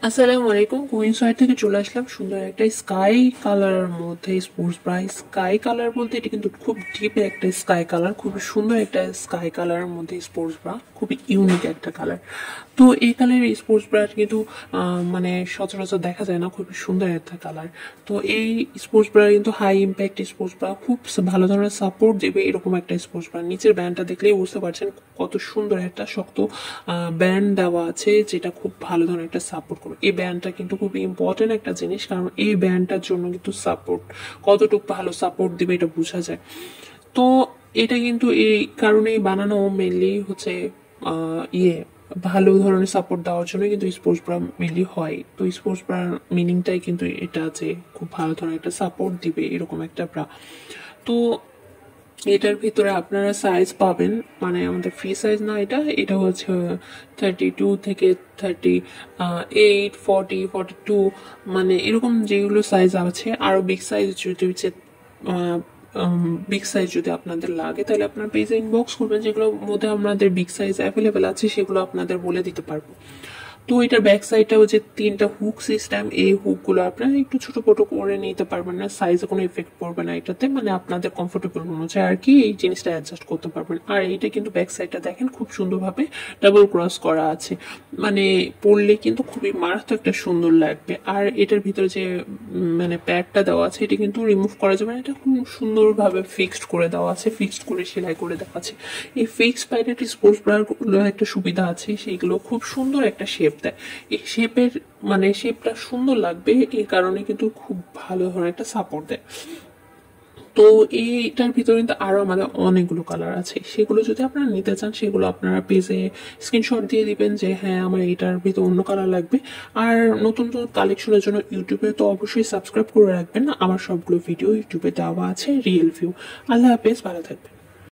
আসসালামু আলাইকুম। কুইন্সয়েড থেকে চলে আসলাম সুন্দর একটা স্কাই কালারের মধ্যে স্পোর্টস ব্রা। স্কাই কালার বলতে এটা কিন্তু খুব ডিপ একটা স্কাই কালার, খুবই সুন্দর একটা স্কাই কালারের মধ্যে স্পোর্টস ব্রা, খুবই ইউনিক একটা কালার। তো এই কালারের স্পোর্টস ব্রা কিন্তু মানে সচরাচর দেখা যায় না, খুবই সুন্দর একটা কালার। তো এই স্পোর্টস ব্রা কিন্তু হাই ইম্প্যাক্ট স্পোর্টস ব্রা, খুব ভালো ধরনের সাপোর্ট দেবে এরকম একটা স্পোর্টস ব্রা। নিচের ব্যান্ডটা দেখলেই বুঝতে পারছেন কত সুন্দর একটা শক্ত ব্যান্ড দেওয়া আছে, যেটা খুব ভালো ধরনের একটা সাপোর্ট করবে। এই ব্যান্ডটা কিন্তু খুব ইম্পর্টেন্ট একটা জিনিস, কারণ এই ব্যান্ডটার জন্য কিন্তু সাপোর্ট কতটুকু ভালো সাপোর্ট দিবে এটা বোঝা যায়। তো এটা কিন্তু এই কারণেই বানানো, মেনলি হচ্ছে ভালো ধরনের সাপোর্ট দেওয়ার জন্য কিন্তু স্পোর্টস ব্রা মেনলি হয়। তো স্পোর্টস ব্রার মিনিংটাই কিন্তু এটা, যে খুব ভালো ধরনের একটা সাপোর্ট দিবে এরকম একটা ব্রা। তো এটার ভিতরে আপনারা সাইজ পাবেন, মানে আমাদের ফ্রি সাইজ না, এটা এটা হচ্ছে 32 থেকে 38, 40, 42, মানে এরকম যেগুলো সাইজ আছে। আরো বিগ সাইজ যদি বিগ সাইজ যদি আপনাদের লাগে তাহলে আপনার পেজে ইনবক্স করবেন, যেগুলোর মধ্যে আমাদের বিগ সাইজ অ্যাভেলেবেল আছে সেগুলো আপনাদের বলে দিতে পারবো। তো এটার ব্যাক সাইডটাও যে 3টা হুক সিস্টেম, এই হুকগুলো আপনারা একটু ছোট ছোট করে নিতে পারবেন না, সাইজে কোনো ইফেক্ট পড়বে না এটাতে, মানে আপনাদের কমফোর্টেবল অনুযায়ী আর কি এই জিনিসটা অ্যাডজাস্ট করতে পারবেন। আর এইটা কিন্তু ব্যাক সাইডটা দেখেন খুব সুন্দরভাবে ডাবল ক্রস করা আছে, মানে পরলে কিন্তু খুবই মারাত্মক একটা সুন্দর লাগবে। আর এটার ভিতরে যে মানে প্যাডটা দেওয়া আছে এটা কিন্তু রিমুভ করা যাবে না, এটা খুব সুন্দরভাবে ফিক্সড করে দেওয়া আছে, ফিক্সড করে সেলাই করে দেওয়া আছে। এই ফিক্সড প্যাডের স্পোর্টস ব্রার একটা সুবিধা আছে, সেইগুলো খুব সুন্দর একটা শেপ দেয়। এই শেপের মানে শেপটা সুন্দর লাগবে, এই কারণে কিন্তু খুব ভালো ধরনের একটা সাপোর্ট দেয়। তো এইটার ভিতরে কিন্তু আরো আমাদের অনেকগুলো কালার আছে, সেগুলো যদি আপনারা নিতে চান সেগুলো আপনারা পেজে স্ক্রিনশট দিয়ে দিবেন যে হ্যাঁ আমার এটার ভিতরে অন্য কালার লাগবে। আর নতুন নতুন কালেকশনের জন্য ইউটিউবে তো অবশ্যই সাবস্ক্রাইব করে রাখবেন, আমার সবগুলো ভিডিও ইউটিউবে দেওয়া আছে রিয়েল ভিউ। আল্লাহ হাফেজ, ভালো থাকবেন।